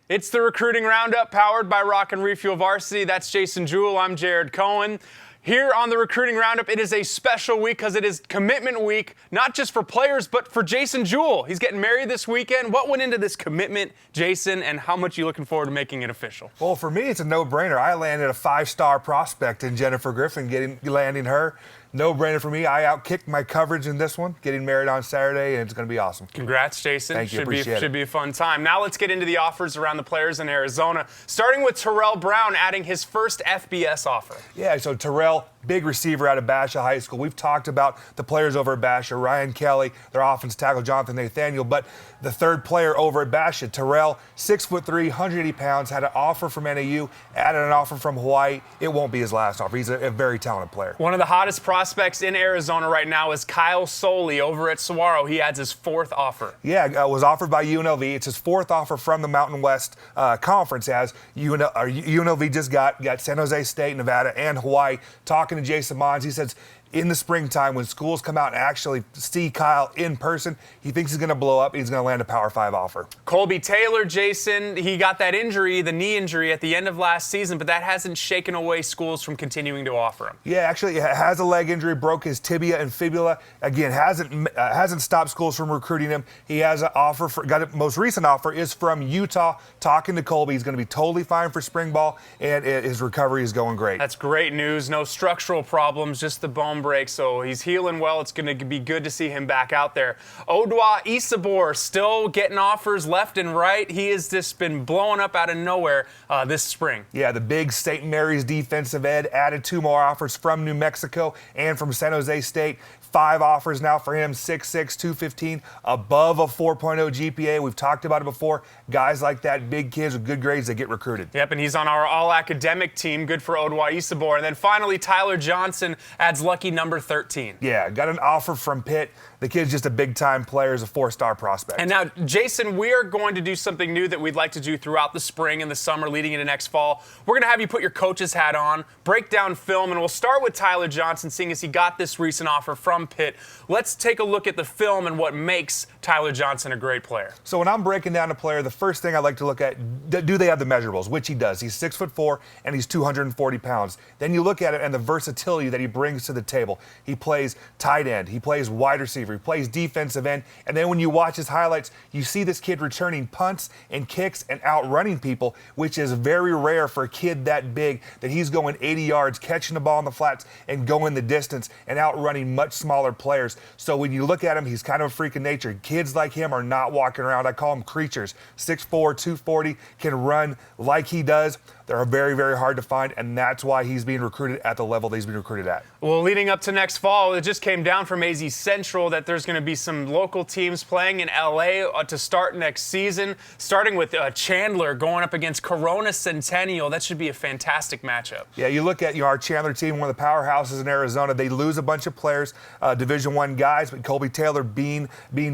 It's the Recruiting Roundup powered by Rock and Refuel Varsity. That's Jason Jewell. I'm Jared Cohen. Here on the Recruiting Roundup, it is a special week because it is commitment week, not just for players, but for Jason Jewell. He's getting married this weekend. What went into this commitment, Jason, and how much are you looking forward to making it official? Well, for me, it's a no-brainer. I landed a 5-star prospect in Jennifer Griffin, landing her. No-brainer for me. I outkicked my coverage in this one, getting married on Saturday, and it's going to be awesome. Congrats, Jason. Thank you. Appreciate it. Should be a fun time. Now let's get into the offers around the players in Arizona, starting with Terrell Brown adding his first FBS offer. Yeah, so Terrell, big receiver out of Basha High School. We've talked about the players over at Basha, Ryan Kelly, their offensive tackle, Jonathan Nathaniel, but the third player over at Basha, Terrell, 6'3", 180 pounds, had an offer from NAU, added an offer from Hawaii. It won't be his last offer. He's a very talented player. One of the hottest prospects in Arizona right now is Kyle Soley over at Saguaro. He adds his fourth offer. Yeah, was offered by UNLV. It's his fourth offer from the Mountain West Conference, as UNLV just got San Jose State, Nevada, and Hawaii. Talking to Jason Mons, he says, in the springtime, when schools come out and actually see Kyle in person, he thinks he's going to blow up. He's going to land a Power 5 offer. Colby Taylor, Jason, he got that injury, the knee injury, at the end of last season, but that hasn't shaken away schools from continuing to offer him. Yeah, actually, he has a leg injury, broke his tibia and fibula. Again, hasn't stopped schools from recruiting him. He has an offer most recent offer is from Utah. Talking to Colby, he's going to be totally fine for spring ball, and his recovery is going great. That's great news. No structural problems, just the bone break, so he's healing well. It's going to be good to see him back out there. Odwa Isabor still getting offers left and right. He has just been blowing up out of nowhere this spring. Yeah, the big St. Mary's defensive end added 2 more offers from New Mexico and from San Jose State. 5 offers now for him, 6'6", 215, above a 4.0 GPA. We've talked about it before. Guys like that, big kids with good grades, they get recruited. Yep, and he's on our all-academic team. Good for Odwa Isabor. And then finally, Tyler Johnson adds lucky number 13. Yeah, got an offer from Pitt. The kid's just a big-time player, is a 4-star prospect. And now, Jason, we are going to do something new that we'd like to do throughout the spring and the summer leading into next fall. We're going to have you put your coach's hat on, break down film, and we'll start with Tyler Johnson, seeing as he got this recent offer from Pitt. Let's take a look at the film and what makes Tyler Johnson a great player. So when I'm breaking down a player, the first thing I like to look at, do they have the measurables, which he does. He's 6'4", and he's 240 pounds. Then you look at it and the versatility that he brings to the table. He plays tight end. He plays wide receiver. He plays defensive end. And then when you watch his highlights, you see this kid returning punts and kicks and outrunning people, which is very rare for a kid that big, that he's going 80 yards, catching the ball in the flats and going the distance and outrunning much smaller players. So when you look at him, he's kind of a freak of nature. Kids like him are not walking around. I call them creatures. 6'4", 240, can run like he does. They're very, very hard to find, and that's why he's being recruited at the level that he's being recruited at. Well, leading up to next fall, it just came down from AZ Central that there's going to be some local teams playing in LA to start next season, starting with Chandler going up against Corona Centennial. That should be a fantastic matchup. Yeah, you look at our Chandler team, one of the powerhouses in Arizona. They lose a bunch of players, Division I guys, but Colby Taylor being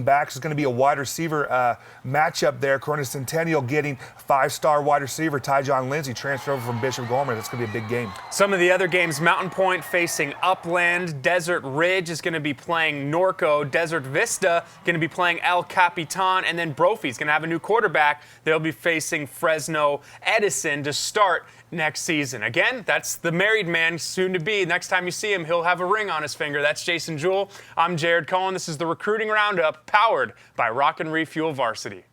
back. So it's going to be a wide receiver matchup there. Corona Centennial getting 5-star wide receiver Tyjon Lindsey, transfer over from Bishop Gorman. That's going to be a big game. Some of the other games, Mountain Point facing Upland. Desert Ridge is going to be playing Norco. Desert Vista going to be playing El Capitan. And then Brophy's going to have a new quarterback. They'll be facing Fresno Edison to start next season. Again, that's the married man soon to be. Next time you see him, he'll have a ring on his finger. That's Jason Jewell. I'm Jared Cohen. This is the Recruiting Roundup powered by Rock and Refuel Varsity.